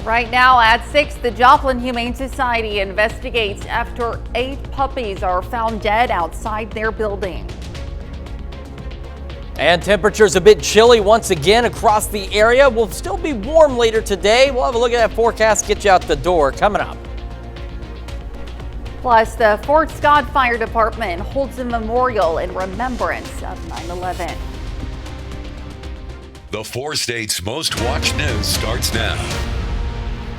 Right now at 6, the Joplin Humane Society investigates after 8 puppies are found dead outside their building. And temperatures a bit chilly once again across the area. Will still be warm later today. We'll have a look at that forecast, get you out the door coming up. Plus, the Fort Scott Fire Department holds a memorial in remembrance of 9/11. The 4 states' most watched news starts now.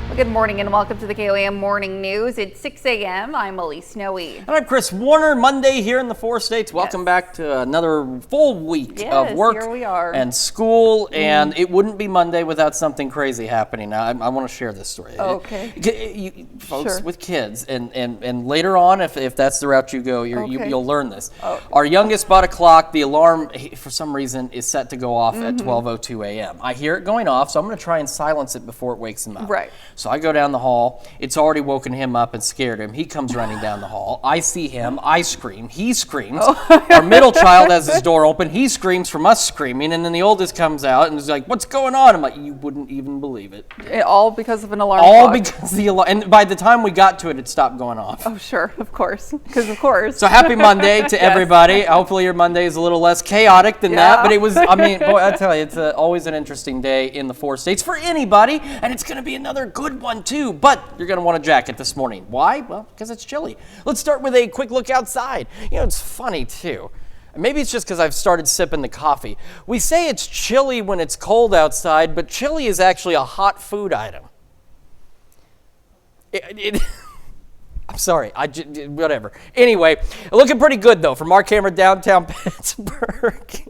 Well, good morning and welcome to the KOAM Morning News. It's 6 a.m. I'm Elise Snowy. And I'm Chris Warner. Monday here in the 4 states. Welcome back to another full week of work here we are. and school. And it wouldn't be Monday without something crazy happening. Now, I want to share this story. Okay. Folks with kids, and later on, if that's the route you go, you'll learn this. Oh. Our youngest bought a clock. The alarm, for some reason, is set to go off at 12:02 a.m. I hear it going off, so I'm going to try and silence it before it wakes him up. Right. So I go down the hall. It's already woken him up and scared him. He comes running down the hall. I see him. I scream. He screams. Our middle child has his door open. He screams from us screaming. And then the oldest comes out and is like, "What's going on?" I'm like, "You wouldn't even believe it." All because of an alarm All clock. because the alarm. And by the time we got to it, it stopped going off. Oh, sure. Of course. Because of course. So happy Monday to everybody. Hopefully your Monday is a little less chaotic than that. But it was, I mean, boy, I tell you, it's always an interesting day in the 4 states for anybody. And it's going to be another good one, too. But you're going to want a jacket this morning. Why? Well, because it's chilly. Let's start with a quick look outside. You know, it's funny, too. Maybe it's just because I've started sipping the coffee. We say it's chilly when it's cold outside, but chili is actually a hot food item. I'm sorry, whatever. Anyway, looking pretty good, though, from our camera downtown Pittsburgh.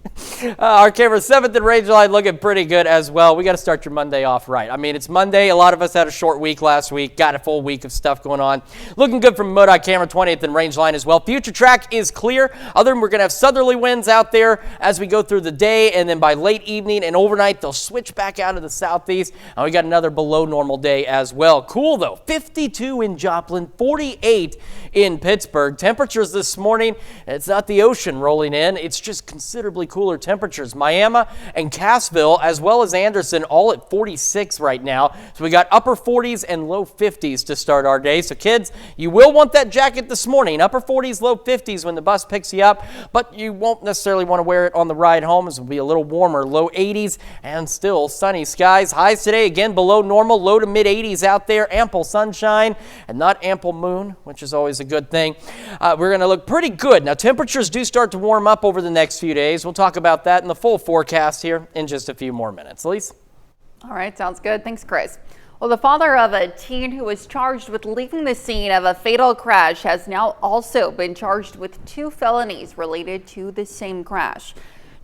Our camera 7th and Rangeline looking pretty good as well. We got to start your Monday off right. I mean, it's Monday. A lot of us had a short week last week. Got a full week of stuff going on. Looking good from MoDOT camera 20th and Rangeline as well. Future track is clear. Other than we're going to have southerly winds out there as we go through the day, and then by late evening and overnight, they'll switch back out of the southeast. And we got another below normal day as well. Cool, though. 52 in Joplin, 48 in Pittsburgh. Temperatures this morning, it's not the ocean rolling in. It's just considerably cooler temperatures. Miami and Cassville, as well as Anderson, all at 46 right now. So we got upper 40s and low 50s to start our day. So kids, you will want that jacket this morning. Upper 40s, low 50s when the bus picks you up, but you won't necessarily want to wear it on the ride home, as it will be a little warmer. Low 80s and still sunny skies. Highs today, again, below normal. Low to mid 80s out there. Ample sunshine and not ample moon, which is always a good thing. We're going to look pretty good. Now, temperatures do start to warm up over the next few days. We'll talk about that in the full forecast here in just a few more minutes. Elise? All right, sounds good. Thanks, Chris. Well, the father of a teen who was charged with leaving the scene of a fatal crash has now also been charged with 2 felonies related to the same crash.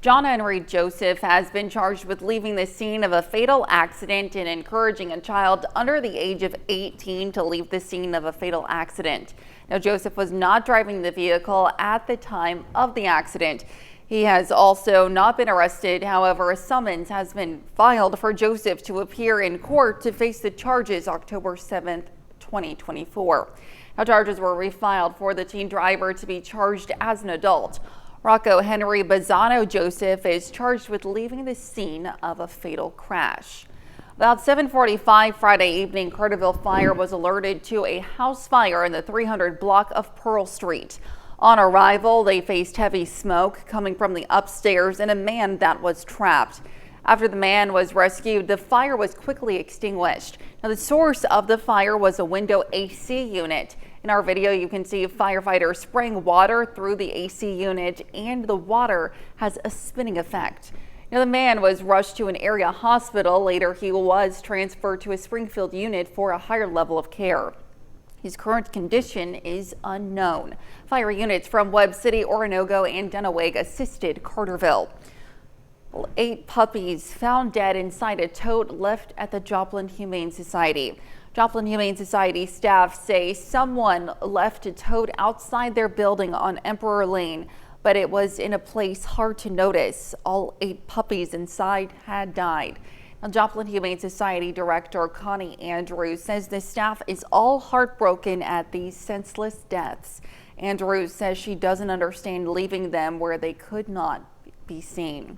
John Henry Joseph has been charged with leaving the scene of a fatal accident and encouraging a child under the age of 18 to leave the scene of a fatal accident. Now, Joseph was not driving the vehicle at the time of the accident. He has also not been arrested. However, a summons has been filed for Joseph to appear in court to face the charges October 7th, 2024. Now, charges were refiled for the teen driver to be charged as an adult. Rocco Henry Bazzano Joseph is charged with leaving the scene of a fatal crash. About 7:45 Friday evening, Carterville Fire was alerted to a house fire in the 300 block of Pearl Street. On arrival, they faced heavy smoke coming from the upstairs and a man that was trapped. After the man was rescued, the fire was quickly extinguished. Now, the source of the fire was a window AC unit. In our video, you can see firefighters spraying water through the AC unit, and the water has a spinning effect. Now, the man was rushed to an area hospital. Later, he was transferred to a Springfield unit for a higher level of care. His current condition is unknown. Fire units from Webb City, Oronogo, and Denawig assisted Carterville. 8 puppies found dead inside a tote left at the Joplin Humane Society. Joplin Humane Society staff say someone left a tote outside their building on Emperor Lane, but it was in a place hard to notice. All 8 puppies inside had died. Now, Joplin Humane Society Director Connie Andrews says the staff is all heartbroken at these senseless deaths. Andrews says she doesn't understand leaving them where they could not be seen.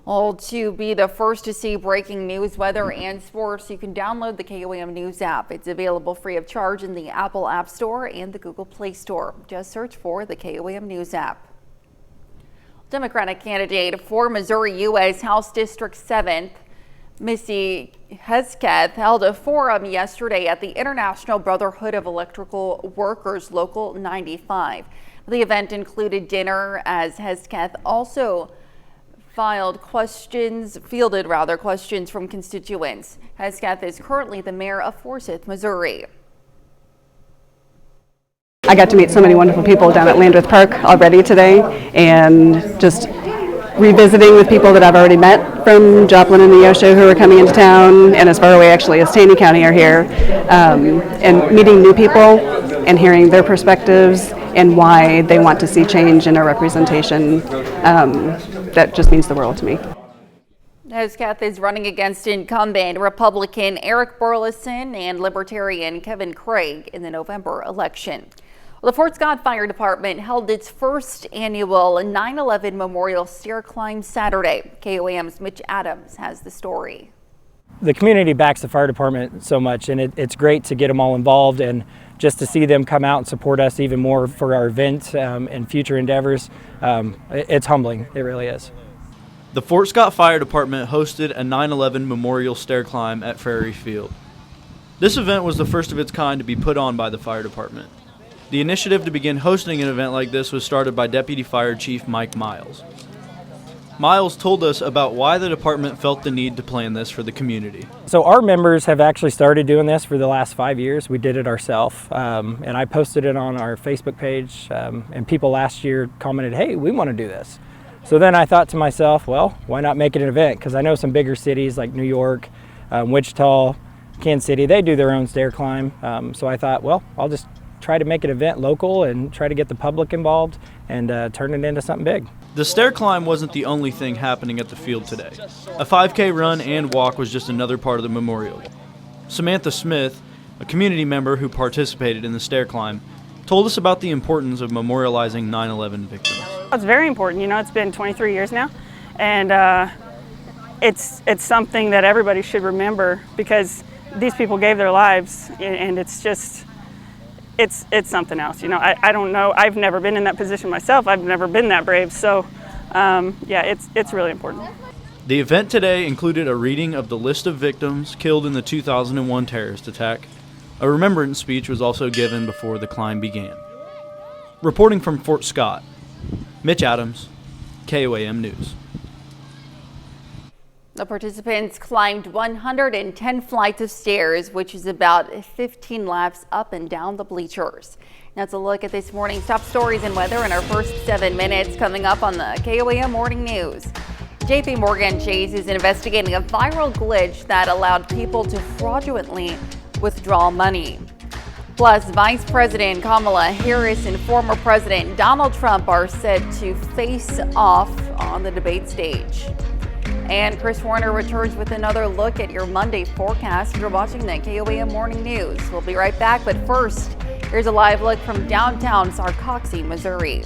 Well, to be the first to see breaking news, weather, and sports, you can download the KOAM News app. It's available free of charge in the Apple App Store and the Google Play Store. Just search for the KOAM News app. Democratic candidate for Missouri U.S. House District 7th, Missy Hesketh, held a forum yesterday at the International Brotherhood of Electrical Workers Local 95. The event included dinner, as Hesketh also fielded questions from constituents. Hesketh is currently the mayor of Forsyth, Missouri. I got to meet so many wonderful people down at Landreth Park already today, and just revisiting with people that I've already met from Joplin and Neosho who are coming into town, and as far away actually as Taney County are here, and meeting new people and hearing their perspectives and why they want to see change in our representation. That just means the world to me. Hesketh is running against incumbent Republican Eric Burleson and Libertarian Kevin Craig in the November election. Well, the Fort Scott Fire Department held its first annual 9/11 Memorial Stair Climb Saturday. KOAM's Mitch Adams has the story. The community backs the fire department so much, and it's great to get them all involved and just to see them come out and support us even more for our event and future endeavors. It's humbling, it really is. The Fort Scott Fire Department hosted a 9/11 Memorial Stair Climb at Prairie Field. This event was the first of its kind to be put on by the fire department. The initiative to begin hosting an event like this was started by Deputy Fire Chief Mike Miles. Miles told us about why the department felt the need to plan this for the community. So our members have actually started doing this for the last 5 years. We did it ourselves, and I posted it on our Facebook page, and people last year commented, hey, we want to do this. So then I thought to myself, well, why not make it an event? Because I know some bigger cities like New York, Wichita, Kansas City, they do their own stair climb. So I thought, well, I'll just try to make an event local and try to get the public involved and turn it into something big. The stair climb wasn't the only thing happening at the field today. A 5K run and walk was just another part of the memorial. Samantha Smith, a community member who participated in the stair climb, told us about the importance of memorializing 9/11 victims. It's very important. You know, it's been 23 years now, and it's something that everybody should remember because these people gave their lives, and it's just it's something else. You know, I don't know. I've never been in that position myself. I've never been that brave. So, yeah, it's really important. The event today included a reading of the list of victims killed in the 2001 terrorist attack. A remembrance speech was also given before the climb began. Reporting from Fort Scott, Mitch Adams, KOAM News. The participants climbed 110 flights of stairs, which is about 15 laps up and down the bleachers. Now let's a look at this morning's top stories and weather in our first 7 minutes coming up on the KOAM Morning News. JP Morgan Chase is investigating a viral glitch that allowed people to fraudulently withdraw money. Plus, Vice President Kamala Harris and former President Donald Trump are set to face off on the debate stage. And Chris Warner returns with another look at your Monday forecast. You're watching the KOAM Morning News. We'll be right back, but first, here's a live look from downtown Sarcoxie, Missouri.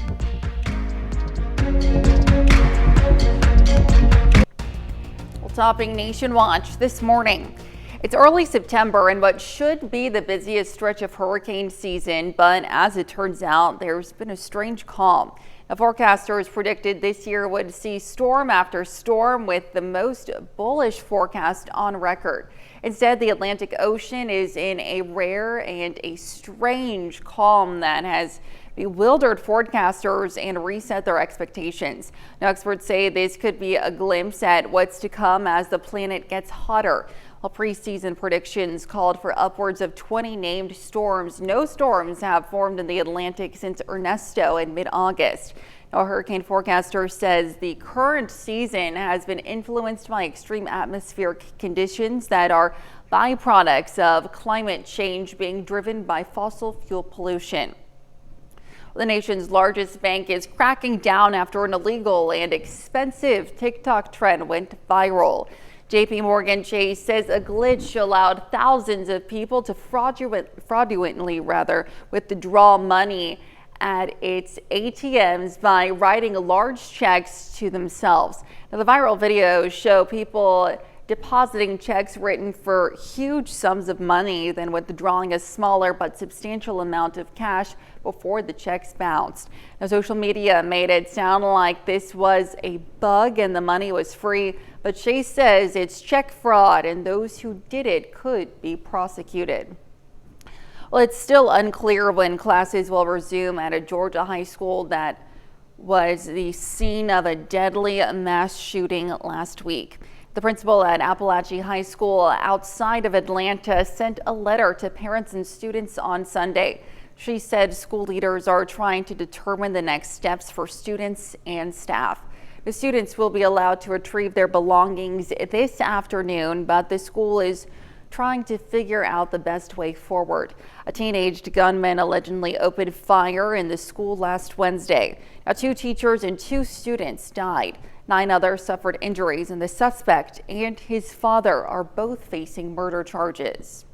Well, topping Nation Watch this morning. It's early September and what should be the busiest stretch of hurricane season, but as it turns out, there's been a strange calm. Now, forecasters predicted this year would see storm after storm with the most bullish forecast on record. Instead, the Atlantic Ocean is in a rare and a strange calm that has bewildered forecasters and reset their expectations. Now, experts say this could be a glimpse at what's to come as the planet gets hotter. While preseason predictions called for upwards of 20 named storms, no storms have formed in the Atlantic since Ernesto in mid-August. Now, a hurricane forecaster says the current season has been influenced by extreme atmospheric conditions that are byproducts of climate change being driven by fossil fuel pollution. The nation's largest bank is cracking down after an illegal and expensive TikTok trend went viral. JP Morgan Chase says a glitch allowed thousands of people to fraudulently withdraw money at its ATMs by writing large checks to themselves. Now, the viral videos show people depositing checks written for huge sums of money, then withdrawing a smaller but substantial amount of cash before the checks bounced. Now, social media made it sound like this was a bug and the money was free, but Shay says it's check fraud and those who did it could be prosecuted. Well, it's still unclear when classes will resume at a Georgia high school that was the scene of a deadly mass shooting last week. The principal at Appalachia High School outside of Atlanta sent a letter to parents and students on Sunday. She said school leaders are trying to determine the next steps for students and staff. The students will be allowed to retrieve their belongings this afternoon, but the school is trying to figure out the best way forward. A teenaged gunman allegedly opened fire in the school last Wednesday. Now, 2 teachers and 2 students died. 9 others suffered injuries, and the suspect and his father are both facing murder charges.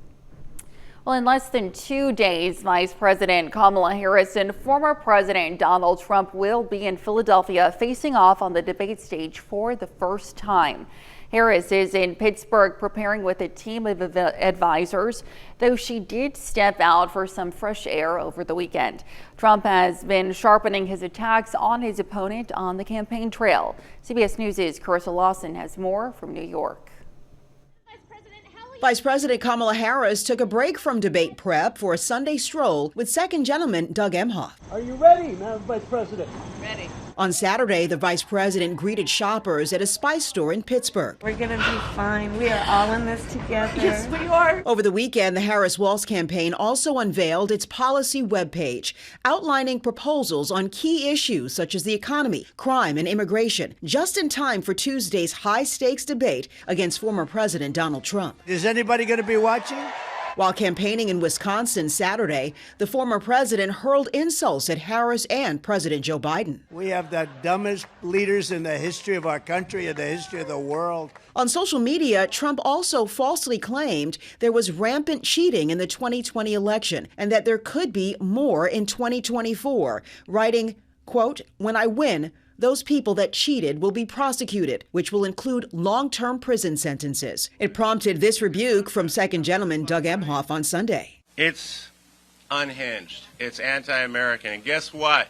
Well, in less than 2 days, Vice President Kamala Harris and former President Donald Trump will be in Philadelphia facing off on the debate stage for the first time. Harris is in Pittsburgh preparing with a team of advisors, though she did step out for some fresh air over the weekend. Trump has been sharpening his attacks on his opponent on the campaign trail. CBS News' Carissa Lawson has more from New York. Vice President Kamala Harris took a break from debate prep for a Sunday stroll with Second Gentleman Doug Emhoff. Are you ready, Madam Vice President? Ready. On Saturday, the vice president greeted shoppers at a spice store in Pittsburgh. We're going to be fine. We are all in this together. Yes, we are. Over the weekend, the Harris-Walz campaign also unveiled its policy webpage, outlining proposals on key issues such as the economy, crime, and immigration, just in time for Tuesday's high-stakes debate against former President Donald Trump. Is anybody going to be watching? While campaigning in Wisconsin Saturday, the former president hurled insults at Harris and President Joe Biden. We have the dumbest leaders in the history of our country and the history of the world. On social media, Trump also falsely claimed there was rampant cheating in the 2020 election and that there could be more in 2024, writing, quote, "When I win, those people that cheated will be prosecuted, which will include long-term prison sentences." It prompted this rebuke from Second Gentleman Doug Emhoff on Sunday. It's unhinged. It's anti-American. And guess what?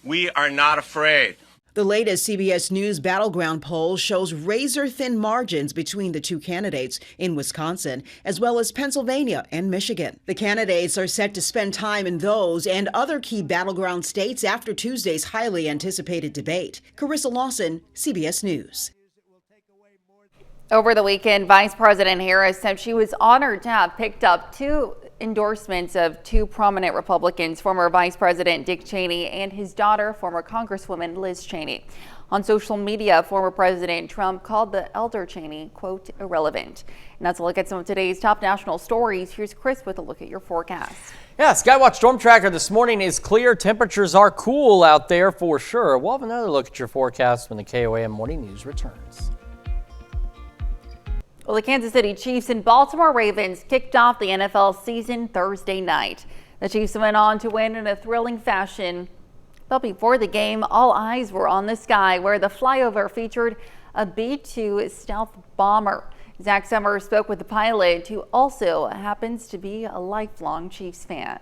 We are not afraid. The latest CBS News Battleground poll shows razor-thin margins between the 2 candidates in Wisconsin, as well as Pennsylvania and Michigan. The candidates are set to spend time in those and other key battleground states after Tuesday's highly anticipated debate. Carissa Lawson, CBS News. Over the weekend, Vice President Harris said she was honored to have picked up 2 endorsements of 2 prominent Republicans, former Vice President Dick Cheney and his daughter, former Congresswoman Liz Cheney. On social media, former President Trump called the elder Cheney, quote, irrelevant. And that's a look at some of today's top national stories. Here's Chris with a look at your forecast. Yeah, Skywatch Storm Tracker this morning is clear. Temperatures are cool out there for sure. We'll have another look at your forecast when the KOAM Morning News returns. Well, the Kansas City Chiefs and Baltimore Ravens kicked off the NFL season Thursday night. The Chiefs went on to win in a thrilling fashion. But before the game, all eyes were on the sky, where the flyover featured a B-2 stealth bomber. Zach Summers spoke with the pilot, who also happens to be a lifelong Chiefs fan.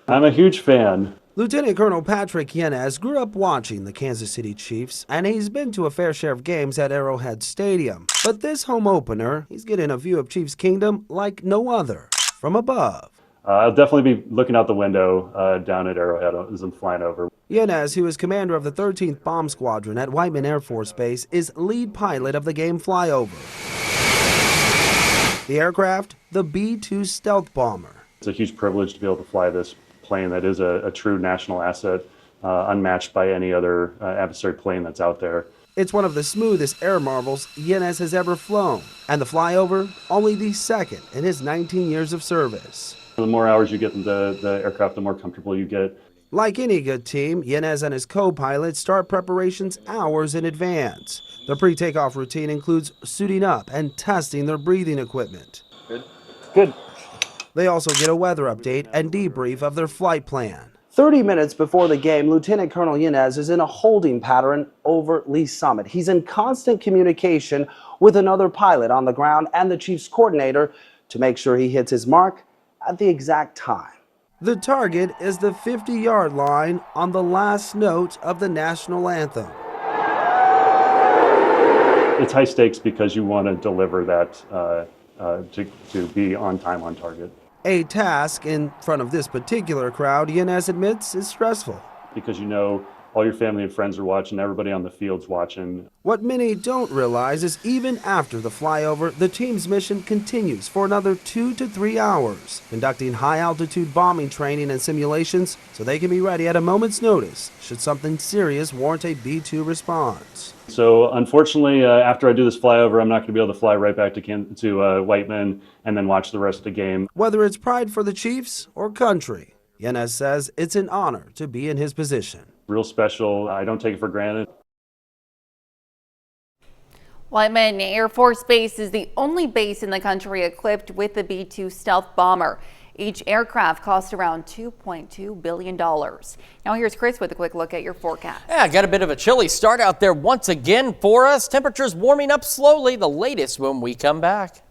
I'm a huge fan. Lieutenant Colonel Patrick Yanez grew up watching the Kansas City Chiefs, and he's been to a fair share of games at Arrowhead Stadium. But this home opener, he's getting a view of Chiefs Kingdom like no other, from above. I'll definitely be looking out the window down at Arrowhead as I'm flying over. Yanez, who is commander of the 13th Bomb Squadron at Whiteman Air Force Base, is lead pilot of the game flyover. The aircraft, the B-2 stealth bomber. It's a huge privilege to be able to fly this plane that is a true national asset, unmatched by any other adversary plane that's out there. It's one of the smoothest air marvels Yanez has ever flown, and the flyover, only the second in his 19 years of service. The more hours you get in the aircraft, the more comfortable you get. Like any good team, Yanez and his co-pilot start preparations hours in advance. The pre-takeoff routine includes suiting up and testing their breathing equipment. Good. They also get a weather update and debrief of their flight plan. 30 minutes before the game, Lieutenant Colonel Yanez is in a holding pattern over Lee Summit. He's in constant communication with another pilot on the ground and the Chiefs coordinator to make sure he hits his mark at the exact time. The target is the 50-yard line on the last note of the national anthem. It's high stakes because you want to deliver that to be on time, on target. A task in front of this particular crowd, Yanez admits, is stressful. Because you know all your family and friends are watching, everybody on the field's watching. What many don't realize is even after the flyover, the team's mission continues for another 2 to 3 hours, conducting high-altitude bombing training and simulations so they can be ready at a moment's notice should something serious warrant a B-2 response. So unfortunately, after I do this flyover, I'm not going to be able to fly right back to Whiteman and then watch the rest of the game. Whether it's pride for the Chiefs or country, Yanez says it's an honor to be in his position. Real special. I don't take it for granted. Whiteman Air Force Base is the only base in the country equipped with the B-2 stealth bomber. Each aircraft costs around $2.2 billion. Now here's Chris with a quick look at your forecast. Yeah, got a bit of a chilly start out there once again for us. Temperatures warming up slowly. The latest when we come back.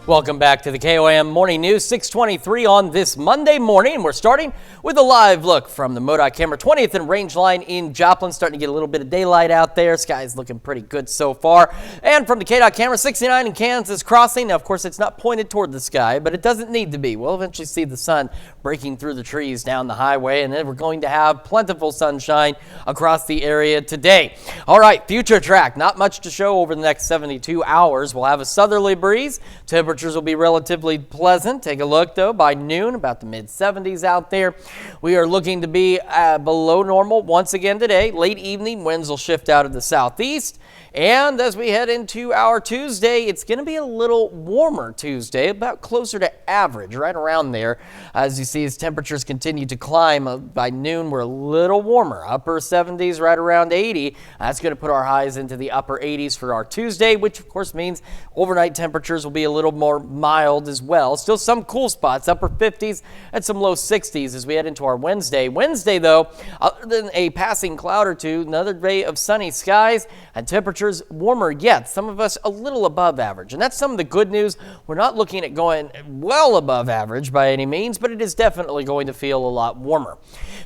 Welcome back to the KOAM Morning News, 6:23 on this Monday morning. We're starting with a live look from the MoDOT camera 20th and Range Line in Joplin. Starting to get a little bit of daylight out there. Sky's looking pretty good so far. And from the KDOT camera 69 in Kansas Crossing. Now, of course, it's not pointed toward the sky, but it doesn't need to be. We'll eventually see the sun breaking through the trees down the highway, and then we're going to have plentiful sunshine across the area today. All right, future track. Not much to show over the next 72 hours. We'll have a southerly breeze. Temperatures will be relatively pleasant. Take a look, though, by noon, about the mid-70s out there. We are looking to be below normal once again today. Late evening, winds will shift out of the southeast. And as we head into our Tuesday, it's going to be a little warmer Tuesday, about closer to average, right around there. As you see, as temperatures continue to climb, by noon, we're a little warmer, upper 70s, right around 80. That's going to put our highs into the upper 80s for our Tuesday, which of course means overnight temperatures will be a little more mild as well. Still some cool spots, upper 50s and some low 60s as we head into our Wednesday. Wednesday, though, other than a passing cloud or two, another day of sunny skies and temperatures warmer yet. Some of us a little above average, and that's some of the good news. We're not looking at going well above average by any means, but it is definitely going to feel a lot warmer.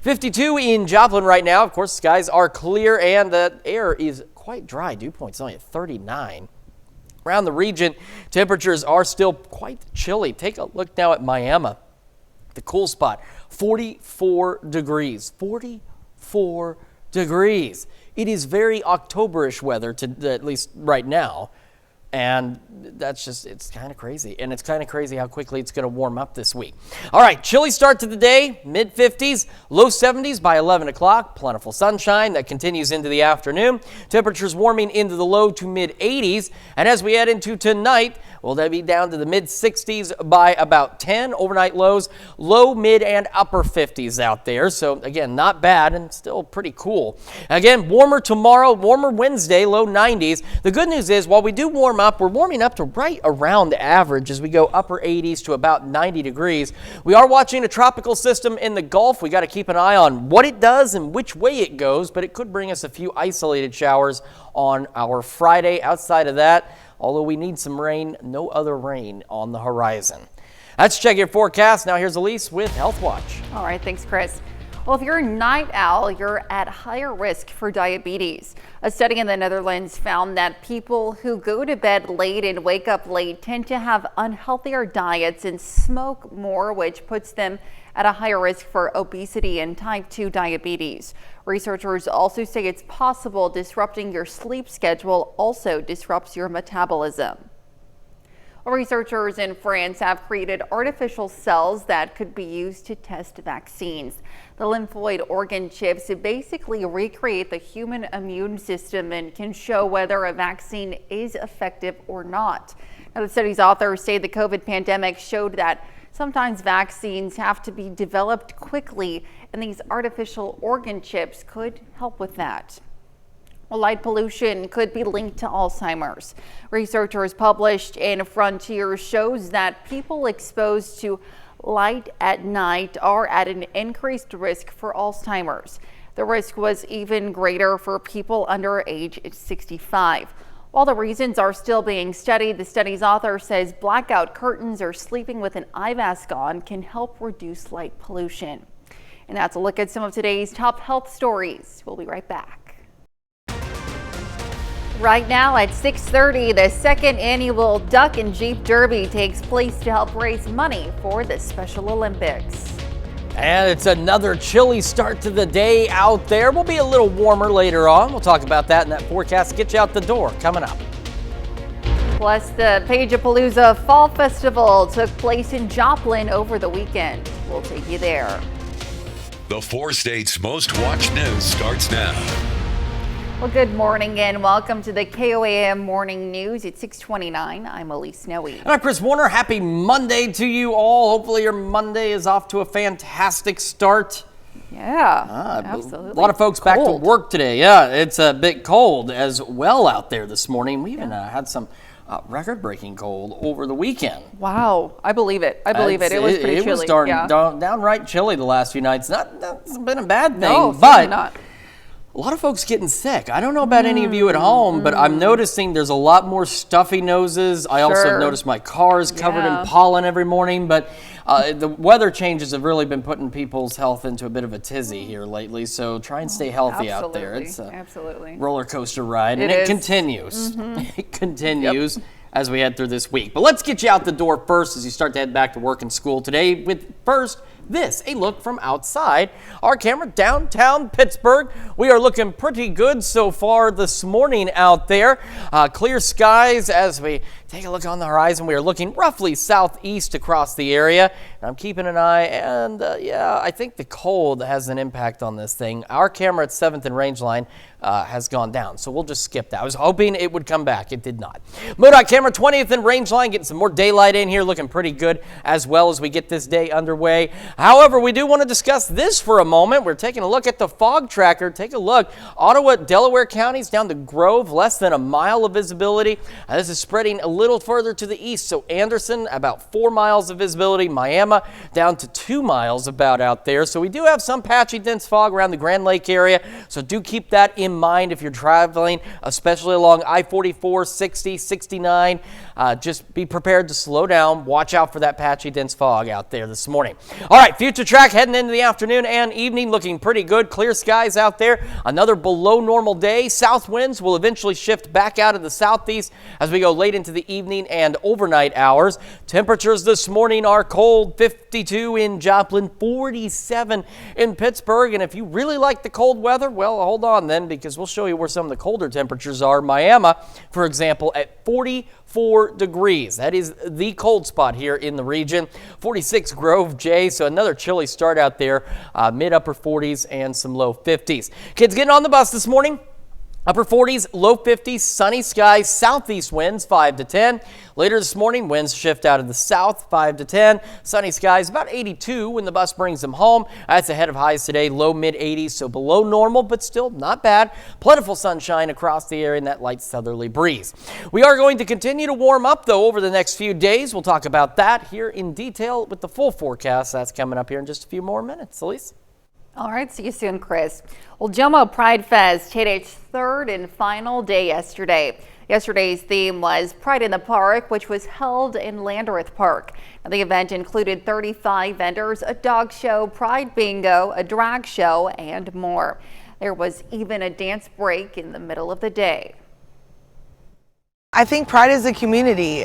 52 in Joplin right now. Of course, skies are clear and the air is quite dry. Dew point's only at 39. Around the region, temperatures are still quite chilly. Take a look now at Miami, the cool spot, 44 degrees. 44 degrees. It is very October-ish weather, at least right now. And that's just, it's kind of crazy. And it's kind of crazy how quickly it's going to warm up this week. All right, chilly start to the day, mid-50s, low 70s by 11 o'clock. Plentiful sunshine that continues into the afternoon. Temperatures warming into the low to mid-80s. And as we head into tonight, well, they'll be down to the mid-60s by about 10. Overnight lows, low, mid, and upper 50s out there. So, again, not bad and still pretty cool. Again, warmer tomorrow, warmer Wednesday, low 90s. The good news is, while we do warm up, we're warming up to right around average as we go upper 80s to about 90 degrees. We are watching a tropical system in the Gulf. We got to keep an eye on what it does and which way it goes, but it could bring us a few isolated showers on our Friday. Outside of that, although we need some rain, no other rain on the horizon. Let's check your forecast. Now here's Elise with Health Watch. All right, thanks, Chris. Well, if you're a night owl, you're at higher risk for diabetes. A study in the Netherlands found that people who go to bed late and wake up late tend to have unhealthier diets and smoke more, which puts them at a higher risk for obesity and type 2 diabetes. Researchers also say it's possible disrupting your sleep schedule also disrupts your metabolism. Researchers in France have created artificial cells that could be used to test vaccines. The lymphoid organ chips basically recreate the human immune system and can show whether a vaccine is effective or not. Now, the study's authors say the COVID pandemic showed that sometimes vaccines have to be developed quickly, and these artificial organ chips could help with that. Well, light pollution could be linked to Alzheimer's. Researchers published in Frontier shows that people exposed to light at night are at an increased risk for Alzheimer's. The risk was even greater for people under age 65. While the reasons are still being studied, the study's author says blackout curtains or sleeping with an eye mask on can help reduce light pollution. And that's a look at some of today's top health stories. We'll be right back. Right now at 6:30, the second annual Duck and Jeep Derby takes place to help raise money for the Special Olympics. And it's another chilly start to the day out there. We'll be a little warmer later on. We'll talk about that in that forecast. Get you out the door coming up. Plus, the Page-a-Palooza Fall Festival took place in Joplin over the weekend. We'll take you there. The 4 states' most watched news starts now. Well, good morning and welcome to the KOAM Morning News at 6:29. I'm Elise Snowy. And I'm Chris Warner. Happy Monday to you all. Hopefully your Monday is off to a fantastic start. Yeah, absolutely. A lot of folks back to work today. Yeah, it's a bit cold as well out there this morning. We even had some record-breaking cold over the weekend. Wow, I believe it. I believe it. It was pretty chilly. It was downright chilly the last few nights. That's been a bad thing, no, but not. a lot of folks getting sick. I don't know about any of you at home, but I'm noticing there's a lot more stuffy noses. I also noticed my car is covered in pollen every morning, but the weather changes have really been putting people's health into a bit of a tizzy here lately, so try and stay healthy out there. It's a roller coaster ride, and it continues. It continues as we head through this week. But let's get you out the door first as you start to head back to work and school today with first this, a look from outside our camera downtown Pittsburgh. We are looking pretty good so far this morning out there. Clear skies as we take a look on the horizon. We are looking roughly southeast across the area. And I'm keeping an eye, and I think the cold has an impact on this thing. Our camera at 7th and Rangeline has gone down, so we'll just skip that. I was hoping it would come back. It did not. MoDOT camera 20th and Rangeline, getting some more daylight in here, looking pretty good as well as we get this day underway. However, we do want to discuss this for a moment. We're taking a look at the fog tracker. Take a look. Ottawa, Delaware counties down to Grove, less than a mile of visibility. This is spreading a little further to the east. So Anderson, about 4 miles of visibility. Miami, down to 2 miles about out there. So we do have some patchy dense fog around the Grand Lake area. So do keep that in mind if you're traveling, especially along I-44, 60, 69. Just be prepared to slow down. Watch out for that patchy dense fog out there this morning. All right, future track heading into the afternoon and evening looking pretty good. Clear skies out there. Another below normal day. South winds will eventually shift back out of the southeast as we go late into the evening and overnight hours. Temperatures this morning are cold. 52 in Joplin, 47 in Pittsburgh. And if you really like the cold weather, well, hold on then, because we'll show you where some of the colder temperatures are. Miami, for example, at 44 degrees. That is the cold spot here in the region. 46 Grove J, so another chilly start out there, mid-upper 40s and some low 50s. Kids getting on the bus this morning. Upper 40s, low 50s, sunny skies, southeast winds 5 to 10. Later this morning, winds shift out of the south 5 to 10. Sunny skies about 82 when the bus brings them home. That's ahead of highs today, low mid 80s, so below normal, but still not bad. Plentiful sunshine across the area and that light southerly breeze. We are going to continue to warm up though over the next few days. We'll talk about that here in detail with the full forecast. That's coming up here in just a few more minutes. Elise? All right, see you soon, Chris. Well, Jomo Pride Fest hit its third and final day yesterday. Yesterday's theme was Pride in the Park, which was held in Landreth Park. Now, the event included 35 vendors, a dog show, pride bingo, a drag show, and more. There was even a dance break in the middle of the day. I think Pride is a community.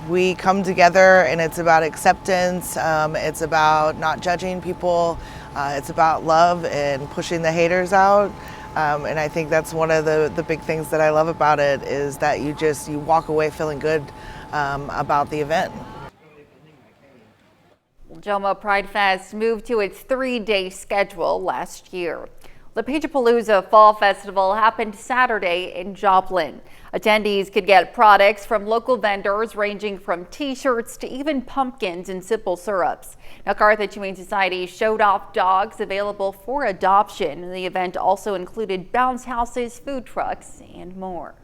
We come together and it's about acceptance. It's about not judging people. It's about love and pushing the haters out. And I think that's one of the big things that I love about it is that you walk away feeling good about the event. Jomo Pride Fest moved to its 3-day schedule last year. The Page-a-Palooza Fall Festival happened Saturday in Joplin. Attendees could get products from local vendors ranging from t-shirts to even pumpkins and simple syrups. Now, Carthage Humane Society showed off dogs available for adoption. The event also included bounce houses, food trucks, and more.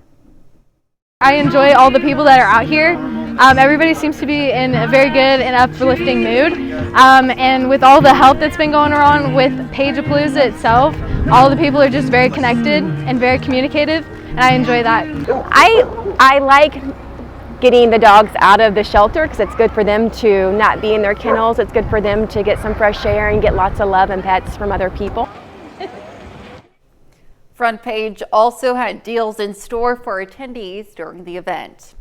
I enjoy all the people that are out here. Everybody seems to be in a very good and uplifting mood. And with all the help that's been going on with Pagapalooza itself, all the people are just very connected and very communicative, and I enjoy that. I like getting the dogs out of the shelter because it's good for them to not be in their kennels. It's good for them to get some fresh air and get lots of love and pets from other people. Front Page also had deals in store for attendees during the event.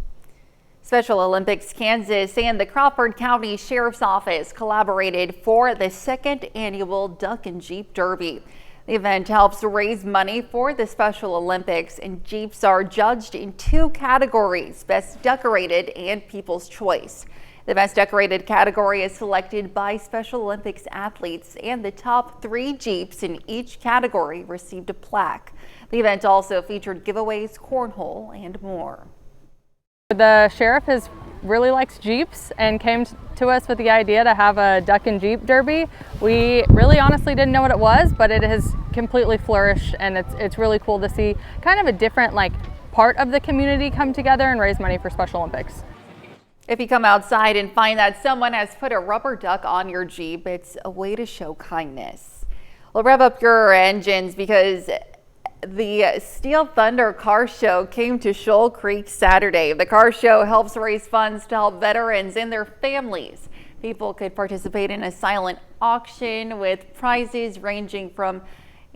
Special Olympics Kansas and the Crawford County Sheriff's Office collaborated for the second annual Duck and Jeep Derby. The event helps raise money for the Special Olympics, and Jeeps are judged in 2 categories: Best Decorated and People's Choice. The Best Decorated category is selected by Special Olympics athletes, and the top 3 Jeeps in each category received a plaque. The event also featured giveaways, cornhole, and more. The sheriff really likes Jeeps and came to us with the idea to have a Duck and Jeep Derby. We really honestly didn't know what it was, but it has completely flourished, and it's really cool to see kind of a different part of the community come together and raise money for Special Olympics. If you come outside and find that someone has put a rubber duck on your Jeep, it's a way to show kindness. Well, rev up your engines because the Steel Thunder Car Show came to Shoal Creek Saturday. The car show helps raise funds to help veterans and their families. People could participate in a silent auction with prizes ranging from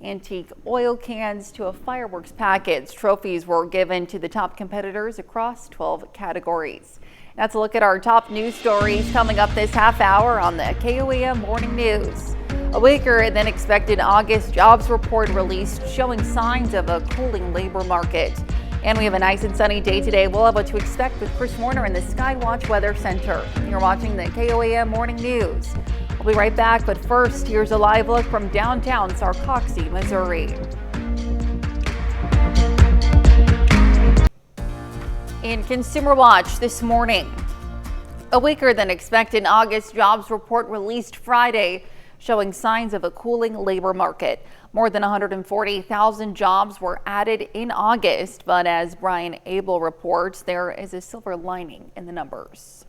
antique oil cans to a fireworks package. Trophies were given to the top competitors across 12 categories. That's a look at our top news stories coming up this half hour on the KOAM Morning News. A weaker than expected August jobs report released showing signs of a cooling labor market. And we have a nice and sunny day today. We'll have what to expect with Chris Warner in the Skywatch Weather Center. You're watching the KOAM Morning News. We'll be right back, but first, here's a live look from downtown Sarcoxie, Missouri. In Consumer Watch this morning, a weaker than expected August jobs report released Friday showing signs of a cooling labor market. More than 140,000 jobs were added in August, but as Brian Abel reports, there is a silver lining in the numbers.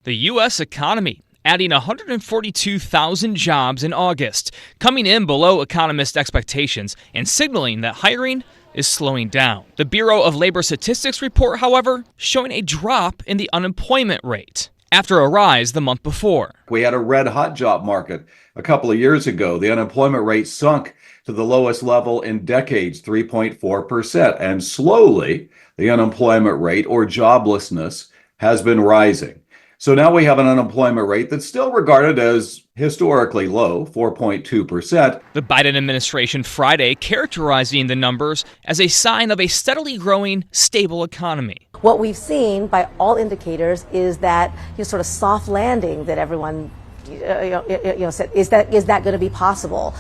The U.S. economy adding 142,000 jobs in August, coming in below economist expectations and signaling that hiring is slowing down. The Bureau of Labor Statistics report, however, showing a drop in the unemployment rate after a rise the month before. We had a red-hot job market a couple of years ago. The unemployment rate sunk to the lowest level in decades, 3.4%, and slowly the unemployment rate, or joblessness, has been rising. So now we have an unemployment rate that's still regarded as historically low, 4.2%. The Biden administration Friday characterizing the numbers as a sign of a steadily growing, stable economy. What we've seen by all indicators is that sort of soft landing that everyone said, is that going to be possible?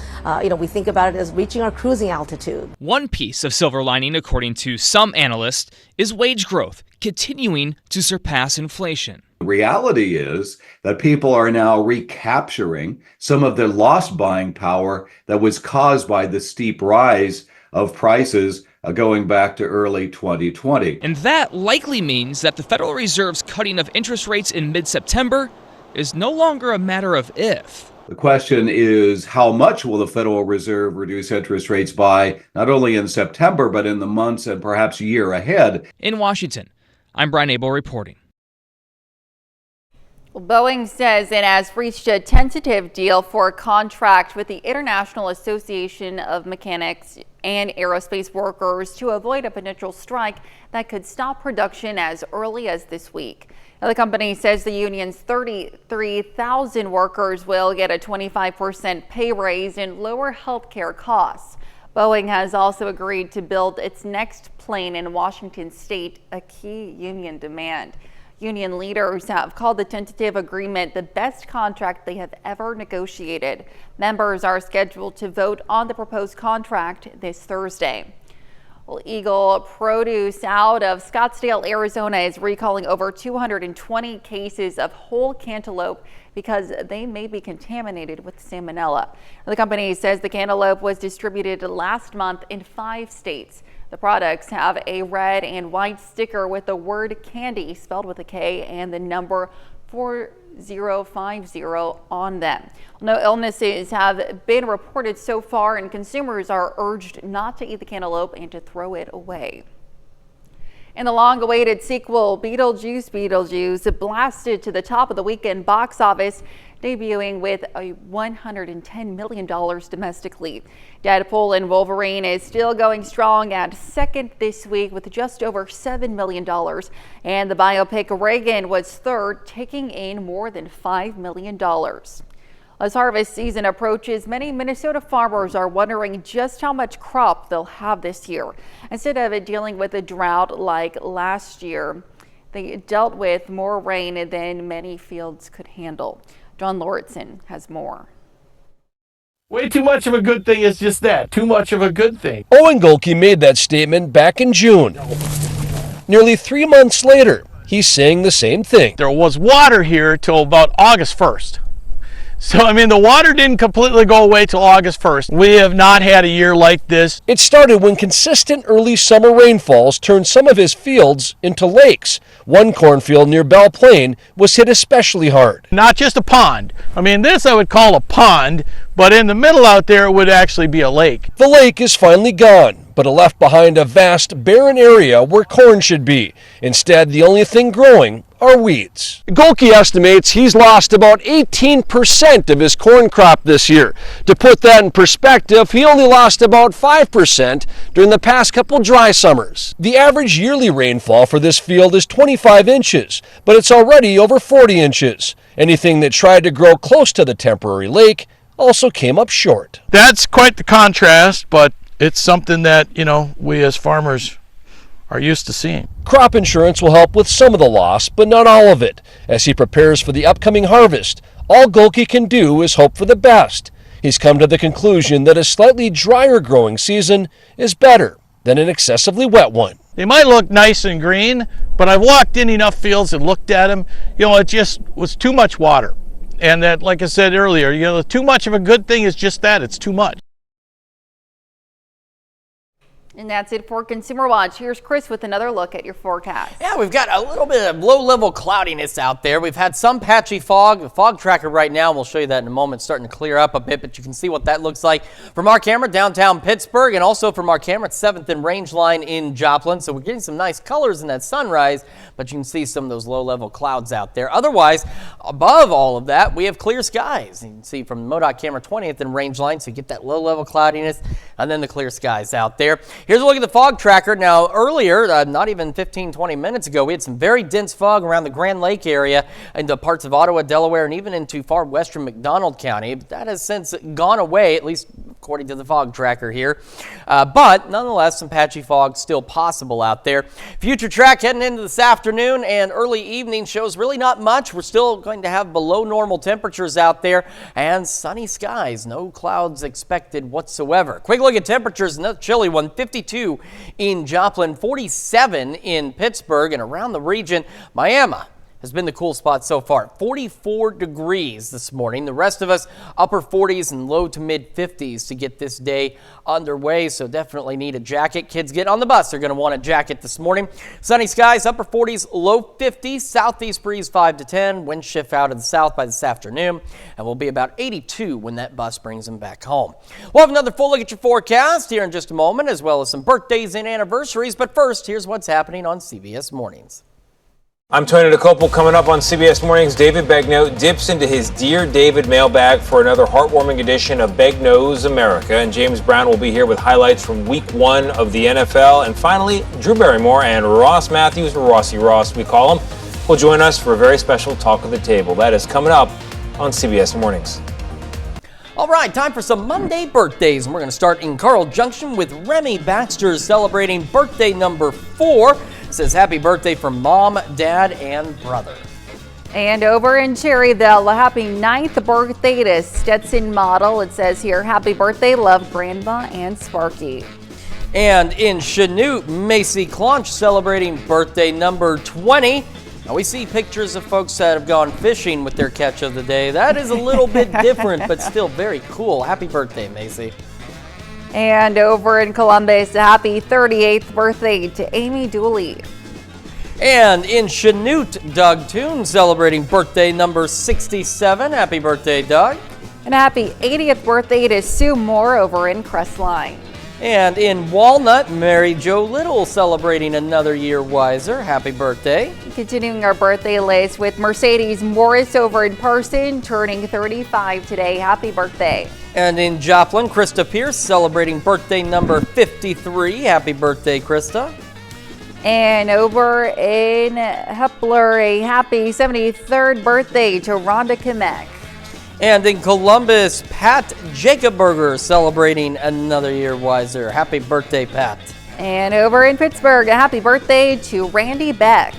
We think about it as reaching our cruising altitude. One piece of silver lining, according to some analysts, is wage growth continuing to surpass inflation. The reality is that people are now recapturing some of the lost buying power that was caused by the steep rise of prices going back to early 2020. And that likely means that the Federal Reserve's cutting of interest rates in mid-September is no longer a matter of if. The question is, how much will the Federal Reserve reduce interest rates by, not only in September, but in the months and perhaps year ahead? In Washington, I'm Brian Abel reporting. Well, Boeing says it has reached a tentative deal for a contract with the International Association of Mechanics and Aerospace Workers to avoid a potential strike that could stop production as early as this week. Now, the company says the union's 33,000 workers will get a 25% pay raise and lower health care costs. Boeing has also agreed to build its next plane in Washington state, a key union demand. Union leaders have called the tentative agreement the best contract they have ever negotiated. Members are scheduled to vote on the proposed contract this Thursday. Well, Eagle Produce out of Scottsdale, Arizona is recalling over 220 cases of whole cantaloupe because they may be contaminated with salmonella. The company says the cantaloupe was distributed last month in 5 states. The products have a red and white sticker with the word candy spelled with a K and the number 4050 on them. No illnesses have been reported so far, and consumers are urged not to eat the cantaloupe and to throw it away. And the long-awaited sequel, Beetlejuice, blasted to the top of the weekend box office, debuting with a $110 million domestically. Deadpool and Wolverine is still going strong at second this week with just over $7 million. And the biopic Reagan was third, taking in more than $5 million. As harvest season approaches, many Minnesota farmers are wondering just how much crop they'll have this year. Instead of dealing with a drought like last year, they dealt with more rain than many fields could handle. John Lauritsen has more. Way too much of a good thing is just that, too much of a good thing. Owen Golke made that statement back in June. Nearly 3 months later, he's saying the same thing. There was water here till about August 1st. So, I mean, the water didn't completely go away till August 1st. We have not had a year like this. It started when consistent early summer rainfalls turned some of his fields into lakes. One cornfield near Belle Plaine was hit especially hard. Not just a pond. I mean, this I would call a pond, but in the middle out there it would actually be a lake. The lake is finally gone, but it left behind a vast, barren area where corn should be. Instead, the only thing growing are weeds. Golke estimates he's lost about 18% of his corn crop this year. To put that in perspective, he only lost about 5% during the past couple dry summers. The average yearly rainfall for this field is 25 inches, but it's already over 40 inches. Anything that tried to grow close to the temporary lake also came up short. That's quite the contrast, but it's something that, we as farmers are used to seeing. Crop insurance will help with some of the loss, but not all of it. As he prepares for the upcoming harvest, all Golke can do is hope for the best. He's come to the conclusion that a slightly drier growing season is better than an excessively wet one. They might look nice and green, but I've walked in enough fields and looked at them, it just was too much water. And that, like I said earlier, too much of a good thing is just that, it's too much. And that's it for Consumer Watch. Here's Chris with another look at your forecast. Yeah, we've got a little bit of low-level cloudiness out there. We've had some patchy fog. The fog tracker right now, we'll show you that in a moment, starting to clear up a bit, but you can see what that looks like from our camera downtown Pittsburgh, and also from our camera at 7th and Rangeline in Joplin. So we're getting some nice colors in that sunrise, but you can see some of those low-level clouds out there. Otherwise, above all of that, we have clear skies. You can see from the MoDOT camera 20th and Rangeline, so you get that low-level cloudiness, and then the clear skies out there. Here's a look at the fog tracker. Now, earlier, not even 15-20 minutes ago, we had some very dense fog around the Grand Lake area into parts of Ottawa, Delaware, and even into far western McDonald County. But that has since gone away, at least according to the fog tracker here. But nonetheless, some patchy fog still possible out there. Future track heading into this afternoon and early evening shows really not much. We're still going to have below normal temperatures out there and sunny skies. No clouds expected whatsoever. Quick look at temperatures. Another chilly one, 52 in Joplin, 47 in Pittsburgh, and around the region, Miami has been the cool spot so far. 44 degrees this morning. The rest of us upper 40s and low to mid 50s to get this day underway. So definitely need a jacket. Kids get on the bus. They're going to want a jacket this morning. Sunny skies, upper 40s, low 50s. Southeast breeze 5 to 10. Wind shift out of the south by this afternoon. And we'll be about 82 when that bus brings them back home. We'll have another full look at your forecast here in just a moment, as well as some birthdays and anniversaries. But first, here's what's happening on CBS Mornings. I'm Tony DeCopel. Coming up on CBS Mornings, David Begnaud dips into his Dear David mailbag for another heartwarming edition of Begnauds America. And James Brown will be here with highlights from Week 1 of the NFL. And finally, Drew Barrymore and Ross Matthews, or Rossy Ross we call him, will join us for a very special Talk of the Table. That is coming up on CBS Mornings. All right, time for some Monday birthdays. And we're going to start in Carl Junction with Remy Baxter celebrating birthday number 4. It says happy birthday from Mom, Dad, and brother. And over in Cherryville, a happy 9th birthday to Stetson Model. It says here, happy birthday, love Grandma and Sparky. And in Chanute, Macy Clonch celebrating birthday number 20. Now we see pictures of folks that have gone fishing with their catch of the day. That is a little bit different, but still very cool. Happy birthday, Macy. And over in Columbus, a happy 38th birthday to Amy Dooley. And in Chanute, Doug Toon celebrating birthday number 67. Happy birthday, Doug. And a happy 80th birthday to Sue Moore over in Crestline. And in Walnut, Mary Jo Little celebrating another year wiser. Happy birthday. Continuing our birthday list with Mercedes Morris over in Parson, turning 35 today. Happy birthday. And in Joplin, Krista Pierce celebrating birthday number 53. Happy birthday, Krista. And over in Hepler, a happy 73rd birthday to Rhonda Kamek. And in Columbus, Pat Jacobberger celebrating another year wiser. Happy birthday, Pat. And over in Pittsburgh, a happy birthday to Randy Beck.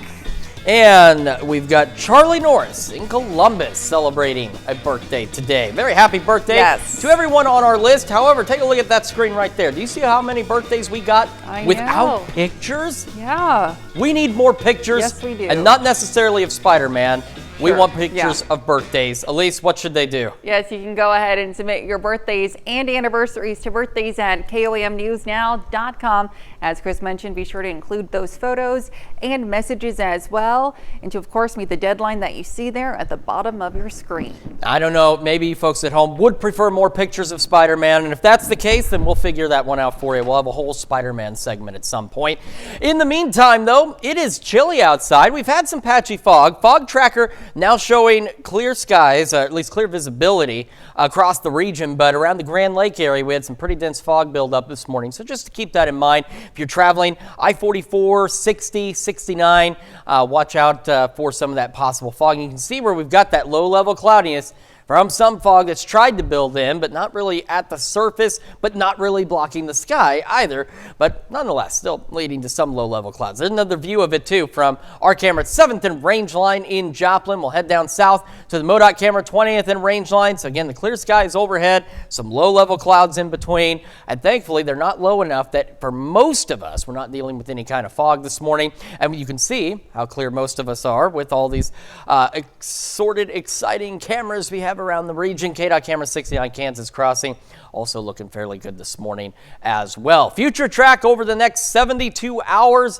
And we've got Charlie Norris in Columbus celebrating a birthday today. Very happy birthday to everyone on our list. However, take a look at that screen right there. Do you see how many birthdays we got without pictures? Yeah. We need more pictures. Yes, we do. And not necessarily of Spider-Man. We want pictures of birthdays. Elise, what should they do? Yes, you can go ahead and submit your birthdays and anniversaries to birthdays at KOAMnewsnow.com. As Chris mentioned, be sure to include those photos and messages as well. And to, of course, meet the deadline that you see there at the bottom of your screen. I don't know, maybe you folks at home would prefer more pictures of Spider-Man. And if that's the case, then we'll figure that one out for you. We'll have a whole Spider-Man segment at some point. In the meantime, though, it is chilly outside. We've had some patchy fog. Fog tracker now showing clear skies, at least clear visibility across the region, but around the Grand Lake area, we had some pretty dense fog buildup this morning. So just to keep that in mind, if you're traveling I-44, 60, 69, watch out for some of that possible fog. You can see where we've got that low-level cloudiness from some fog that's tried to build in, but not really at the surface, but not really blocking the sky either. But nonetheless, still leading to some low-level clouds. There's another view of it, too, from our camera at 7th and Rangeline in Joplin. We'll head down south to the MoDOT camera, 20th and Rangeline. So, again, the clear skies overhead, some low-level clouds in between. And thankfully, they're not low enough that for most of us, we're not dealing with any kind of fog this morning. And you can see how clear most of us are with all these assorted, exciting cameras we have around the region. KDOT camera 69 Kansas Crossing also looking fairly good this morning as well. Future track over the next 72 hours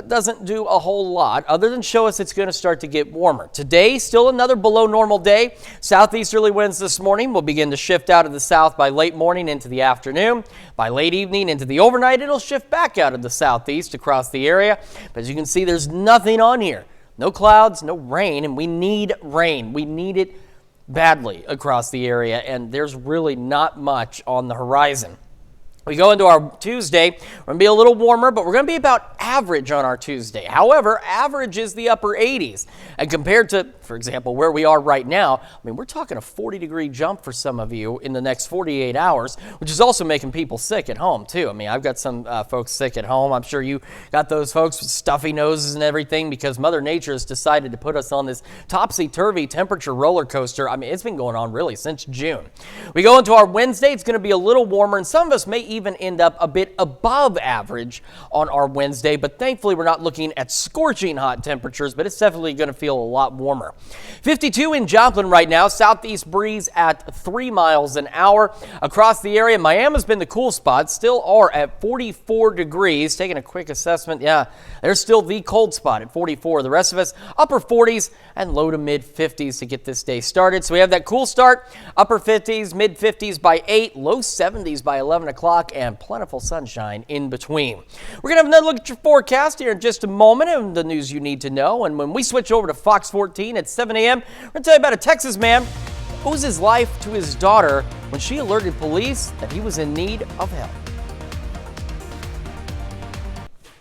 doesn't do a whole lot other than show us it's going to start to get warmer. Today, still another below normal day. Southeasterly winds this morning will begin to shift out of the south by late morning into the afternoon. By late evening into the overnight, it'll shift back out of the southeast across the area. But as you can see, there's nothing on here. No clouds, no rain, and we need rain. We need it badly across the area, and there's really not much on the horizon. We go into our Tuesday, we're going to be a little warmer, but we're going to be about average on our Tuesday. However, average is the upper 80s. And compared to, for example, where we are right now, I mean, we're talking a 40-degree jump for some of you in the next 48 hours, which is also making people sick at home, too. I mean, I've got some folks sick at home. I'm sure you got those folks with stuffy noses and everything because Mother Nature has decided to put us on this topsy-turvy temperature roller coaster. I mean, it's been going on really since June. We go into our Wednesday. It's going to be a little warmer, and some of us may even end up a bit above average on our Wednesday, but thankfully we're not looking at scorching hot temperatures, but it's definitely going to feel a lot warmer. 52 in Joplin right now, southeast breeze at 3 miles an hour. Across the area, Miami's been the cool spot, still are at 44 degrees. Taking a quick assessment, yeah, there's still the cold spot at 44. The rest of us, upper 40s and low to mid 50s to get this day started. So we have that cool start, upper 50s, mid 50s by 8, low 70s by 11 o'clock, and plentiful sunshine in between. We're going to have another look at your forecast here in just a moment and the news you need to know. And when we switch over to Fox 14 at 7 a.m., we're going to tell you about a Texas man who owes his life to his daughter when she alerted police that he was in need of help.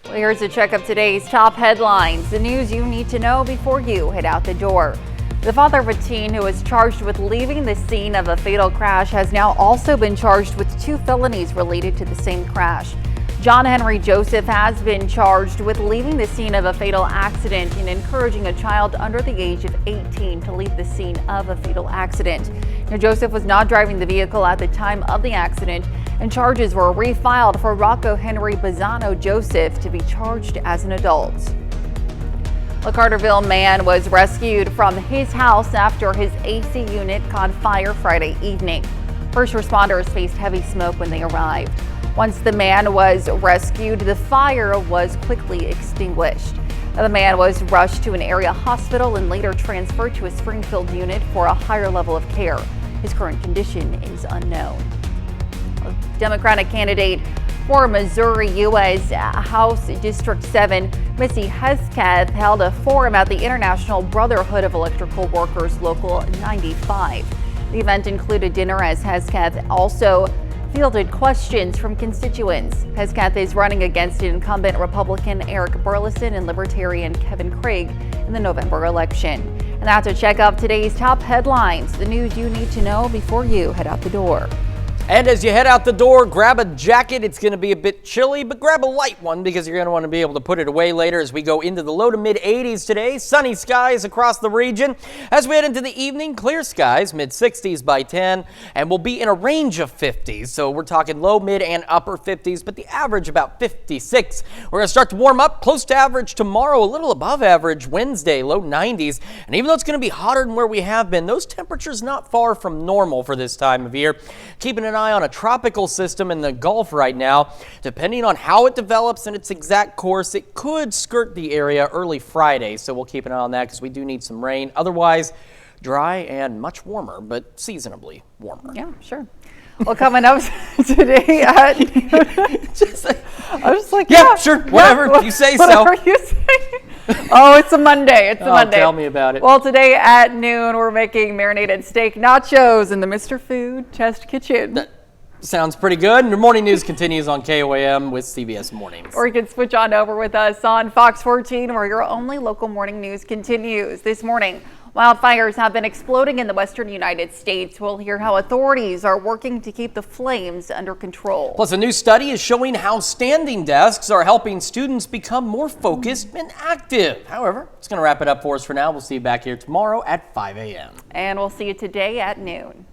Well, here's a check of today's top headlines, the news you need to know before you head out the door. The father of a teen who was charged with leaving the scene of a fatal crash has now also been charged with 2 felonies related to the same crash. John Henry Joseph has been charged with leaving the scene of a fatal accident and encouraging a child under the age of 18 to leave the scene of a fatal accident. Now, Joseph was not driving the vehicle at the time of the accident, and charges were refiled for Rocco Henry Bazzano Joseph to be charged as an adult. A Carterville man was rescued from his house after his AC unit caught fire Friday evening. First responders faced heavy smoke when they arrived. Once the man was rescued, the fire was quickly extinguished. The man was rushed to an area hospital and later transferred to a Springfield unit for a higher level of care. His current condition is unknown. A Democratic candidate for Missouri U.S. House District 7, Missy Hesketh, held a forum at the International Brotherhood of Electrical Workers Local 95. The event included dinner as Hesketh also fielded questions from constituents. Hesketh is running against incumbent Republican Eric Burleson and Libertarian Kevin Craig in the November election. And that's a check of today's top headlines, the news you need to know before you head out the door. And as you head out the door, grab a jacket. It's going to be a bit chilly, but grab a light one because you're going to want to be able to put it away later as we go into the low to mid 80s today. Sunny skies across the region. As we head into the evening, clear skies, mid 60s by 10, and we'll be in a range of 50s. So we're talking low, mid, and upper 50s, but the average about 56. We're going to start to warm up close to average tomorrow, a little above average Wednesday, low 90s. And even though it's going to be hotter than where we have been, those temperatures not far from normal for this time of year. Keeping an eye on a tropical system in the Gulf right now. Depending on how it develops and its exact course, it could skirt the area early Friday, so we'll keep an eye on that because we do need some rain. Otherwise, dry and much warmer, but seasonably warmer. Yeah, sure. Well, coming up today at I was just like, yeah, sure, whatever, you say so. Whatever you say. Oh, it's a Monday. It's a Monday. Tell me about it. Well, today at noon, we're making marinated steak nachos in the Mr. Food Test Kitchen. That sounds pretty good. And your morning news continues on KOAM with CBS Mornings. Or you can switch on over with us on Fox 14, where your only local morning news continues. This morning, wildfires have been exploding in the western United States. We'll hear how authorities are working to keep the flames under control. Plus, a new study is showing how standing desks are helping students become more focused and active. However, it's going to wrap it up for us for now. We'll see you back here tomorrow at 5 a.m. And we'll see you today at noon.